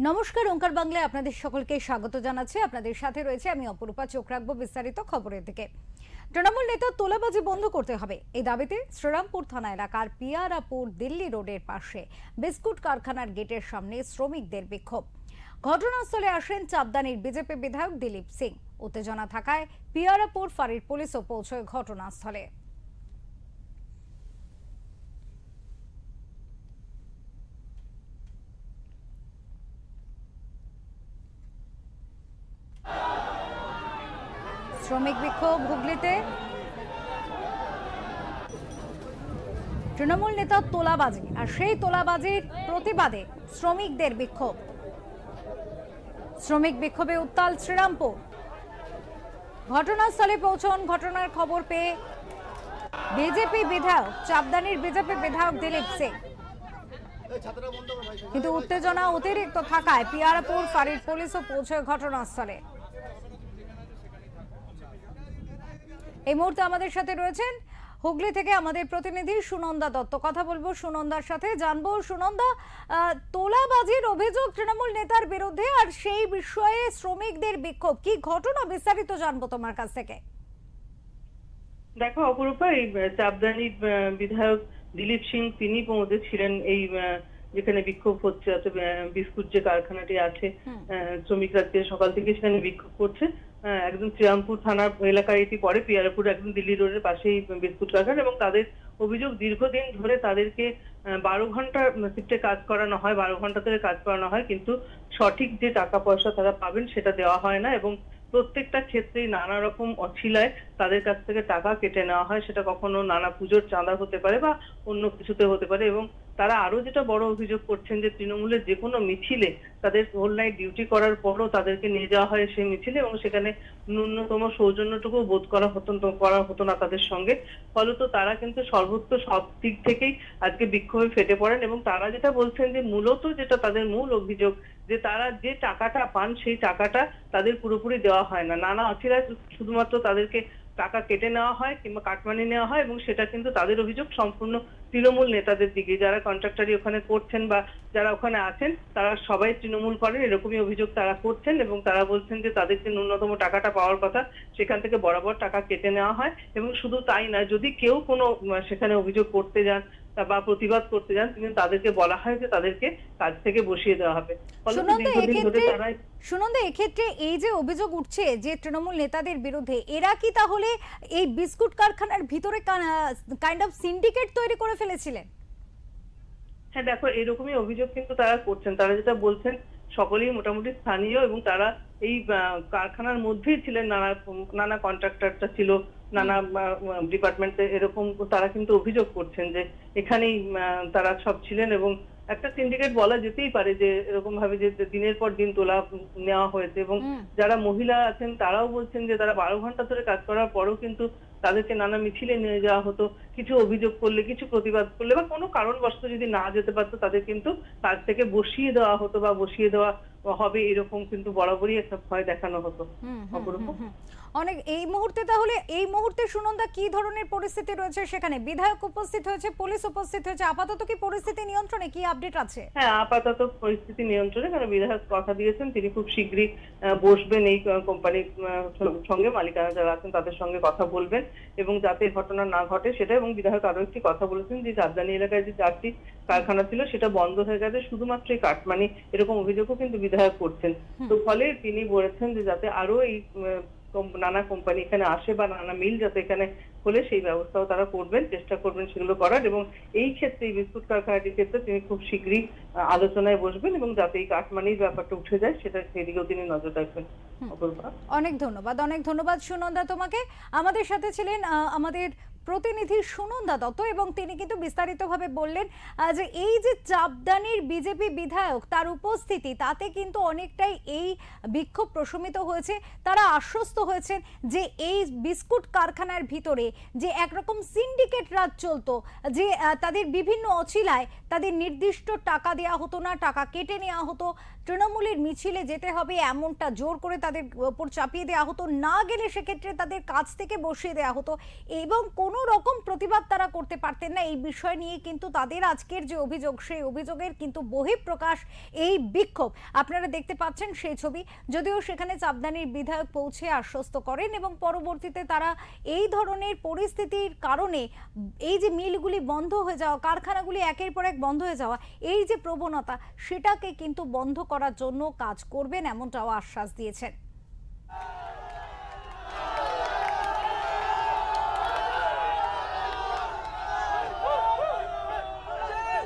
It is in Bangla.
নমস্কার, ওঙ্কার বাংলায় আপনাদের সকলকে স্বাগত জানাচ্ছি। আপনাদের সাথে রয়েছে আমি অপরূপা। চোখ রাখবো বিস্তারিত খবরের দিকে। তৃণমূল নেতা তোলাবাজি বন্ধ করতে হবে এই দাবিতে শ্রীরামপুর থানা এলাকার পিয়ারাপুর দিল্লি রোডের পাশে বিস্কুট কারখানার গেটের সামনে শ্রমিকদের বিক্ষোভ। ঘটনাস্থলে আসেন চাপদানির বিজেপি বিধায়ক দিলীপ সিং। উত্তেজনা থাকায় পিয়ারাপুর ফাঁড়ির পুলিশও পৌঁছয় ঘটনাস্থলে। শ্রমিক বিক্ষোভ হুগলিতে। তৃণমূল নেতা তোলাবাজি আর সেই তোলাবাজির প্রতিবাদে শ্রমিকদের বিক্ষোভ। শ্রমিক বিক্ষোভে উত্তাল শ্রীরামপুর। ঘটনাস্থলে পৌঁছন ঘটনার খবর পেয়ে বিজেপি বিধায়ক চাপদানির বিজেপি বিধায়ক দিলীপ সিং। কিন্তু উত্তেজনা অতিরিক্ত থাকায় পিয়ারাপুর ফাঁড়ির পুলিশও পৌঁছয় ঘটনাস্থলে। এই মুহূর্তে আমাদের সাথে রয়েছেন হুগলি থেকে আমাদের প্রতিনিধি সুনন্দা দত্ত। কথা বলবো সুনন্দার সাথে, জানবো সুনন্দা, তোলাবাজির অভিযোগ তৃণমূল নেতার বিরুদ্ধে আর সেই বিষয়ে শ্রমিকদের বিক্ষোভ, কি ঘটনা বিস্তারিত জানবো তোমার কাছ থেকে। দেখো অপরূপা, এই চাপদানি বিধায়ক দিলীপ সিং তিনি পৌঁছেছিলেন এই যেখানে বিক্ষোভ হচ্ছে, বিস্কুট যে কারখানাটি আছে, শ্রমিকরা সকাল থেকে সেখানে বিক্ষোভ করছে। একদম শ্রীরামপুর থানার এলাকায় এটি পড়ে, পিয়ারাপুর একদম দিল্লি রোডের পাশেই বিস্কুট কারখানা। এবং তাদের অভিযোগ দীর্ঘদিন ধরে তাদেরকে 12 ঘন্টা শিফটে কাজ করানো হয়, 12 ঘন্টা ধরে কাজ করানো হয়, কিন্তু সঠিক যে টাকা পয়সা তারা পাবেন সেটা দেওয়া হয় না। এবং প্রত্যেকটা ক্ষেত্রেই নানা রকম অছিলায় তাদের কাছ থেকে টাকা কেটে নেওয়া হয়। সেটা কখনো নানা পুজোর চাঁদা হতে পারে বা অন্য কিছুতে হতে পারে। এবং তারা আরো যেটা বড় অভিযোগ করছেন যে তৃণমূলের যে কোনো মিছিলে তাদের হোল নাইট ডিউটি করার পরও তাদেরকে নিয়ে যাওয়া হয় সেই মিছিলে, এবং সেখানে ন্যূনতম সৌজন্যটুকু বোধ করা হতো না তাদের সঙ্গে। ফলত তারা কিন্তু সর্বত্র সব দিক থেকেই আজকে বিক্ষোভে ফেটে পড়েন। এবং তারা যেটা বলছেন যে মূলত যেটা তাদের মূল অভিযোগ, যে তারা যে টাকাটা পান সেই টাকাটা তাদের পুরোপুরি দেওয়া হয় না। নানা অছিলায় শুধুমাত্র তাদেরকে টাকা কেটে নেওয়া হয় কিংবা কাটমানি নেওয়া হয়, এবং সেটা কিন্তু তাদের অভিযোগ সম্পূর্ণ তৃণমূল নেতাদের দিকে। যারা কন্ট্রাক্টারি ওখানে করছেন বা যারা ওখানে আছেন তারা সবাই তৃণমূল করেন, এরকমই অভিযোগ তারা করছেন। এবং তারা বলছেন যে তাদেরকে ন্যূনতম টাকাটা পাওয়ার কথা, সেখান থেকে বরাবর টাকা কেটে নেওয়া হয়। এবং শুধু তাই না, যদি কেউ কোনো সেখানে অভিযোগ করতে যান বা প্রতিবাদ করতে যান, কিন্তু তাদেরকে বলা হয় যে তাদেরকে কাজ থেকে বসিয়ে দেওয়া হবে। সুনন্দা, এক্ষেত্রে এই যে অভিযোগ উঠছে যে তৃণমূল নেতাদের বিরুদ্ধে, এরা কি তাহলে এই বিস্কুট কারখানার ভিতরে কাইন্ড অফ সিন্ডিকেট তৈরি করে ফেলেছিলেন? হ্যাঁ দেখো, এরকমই অভিযোগ কিন্তু তারা করছেন। তারা যেটা বলছেন সকলেই মোটামুটি স্থানীয়, এবং তারা এই কারখানার মধ্যেই ছিলেন। নানা কন্ট্রাক্টরটা ছিল, নানা ডিপার্টমেন্টে, এরকম তারা কিন্তু অভিযোগ করছেন যে এখানেই তারা সব ছিলেন। এবং একটা সিন্ডিকেট বলা যেতেই পারে যে এরকম ভাবে যে দিনের পর দিন তোলা নেওয়া হয়েছে। এবং যারা মহিলা আছেন তারাও বলছেন যে তারা 12 ঘন্টা ধরে কাজ করার পরও কিন্তু তাদেরকে নানা মিছিলে নিয়ে যাওয়া হতো। কিছু অভিযোগ করলে, কিছু প্রতিবাদ করলে বা কোনো কারণবশত যদি না যেতে পারতো, তাদের কিন্তু কাজ থেকে বসিয়ে দেওয়া হতো বা বসিয়ে দেওয়া হবে, এরকম কিন্তু বরাবরই একটা ভয় দেখানো হতো। অনেক এই মুহূর্তে, তাহলে এই মুহূর্তে সুনন্দা কি ধরনের পরিস্থিতি রয়েছে সেখানে? বিধায়ক উপস্থিত হয়েছে, পুলিশ উপস্থিত হয়েছে, আপাতত কি পরিস্থিতি নিয়ন্ত্রণে, কি আপডেট আছে? হ্যাঁ, আপাতত পরিস্থিতি নিয়ন্ত্রণে, কারণ বিধায়ক কথা দিয়েছেন তিনি খুব শীঘ্রই বসবেন এই কোম্পানির সঙ্গে, মালিকানা যারা আছেন তাদের সঙ্গে কথা বলবেন এবং যাতে ঘটনা না ঘটে সেটা। এবং বিধায়ক আরো একটি কথা বলেছেন যে চাপদানি এলাকায় যে 4টি কারখানা ছিল সেটা বন্ধ হয়ে গেছে শুধুমাত্র এই কাটমানি, এরকম অভিযোগও কিন্তু বিধায়ক করছেন। তো ফলে তিনি বলেছেন যে যাতে আরো এই নানা কোম্পানি এখানে আসে বা নানা মিল যাতে এখানে খোলে সেই ব্যবস্থাও তারা করবেন, চেষ্টা করবেন সেগুলো করার। এবং এই ক্ষেত্রে এই বিস্কুট কারখানাটির ক্ষেত্রে তিনি খুব শীঘ্রই আলোচনায় বসবেন, এবং যাতে এই কাটমানির ব্যাপারটা উঠে যায় সেটা, সেদিকেও তিনি নজর রাখবেন। অনেক ধন্যবাদ, অনেক ধন্যবাদ সুনন্দা তোমাকে। আমাদের সাথে ছিলেন আমাদের প্রতিনিধি সুনন্দা দত্ত, এবং তিনি কিন্তু বিস্তারিতভাবে বললেন যে এই যে চাপদানির বিজেপি বিধায়ক তার উপস্থিতি, তাতে কিন্তু অনেকটাই এই বিক্ষোভ প্রশমিত হয়েছে। তারা আশ্বস্ত হয়েছেন যে এই বিস্কুট কারখানার ভিতরে যে একরকম সিন্ডিকেট রাজ চলতো, যে তাদের বিভিন্ন অছিলায় তাদের নির্দিষ্ট টাকা দেওয়া হতো না, টাকা কেটে নেওয়া হতো, তৃণমূলের মিছিলে যেতে হবে এমনটা জোর করে তাদের ওপর চাপিয়ে দেওয়া হতো, না গেলে সেক্ষেত্রে তাদের কাছ থেকে বসিয়ে দেওয়া হতো এবং কোনো রকম প্রতিবাদ তারা করতে পারতেন না। এই বিষয় নিয়ে কিন্তু তাদের আজকের যে অভিযোগ, সেই অভিযোগের কিন্তু বহিঃপ্রকাশ এই বিক্ষোভ। আপনারা দেখতে পাচ্ছেন সেই ছবি। যদিও সেখানে চাপদানির বিধায়ক পৌঁছে আশ্বস্ত করেন এবং পরবর্তীতে তারা এই ধরনের পরিস্থিতির কারণে এই যে মিলগুলি বন্ধ হয়ে যাওয়া, কারখানাগুলি একের পর এক বন্ধ হয়ে যাওয়া, এই যে প্রবণতা, সেটাকে কিন্তু বন্ধ করার জন্য কাজ করবেন এমনটাও আশ্বাস দিয়েছেন।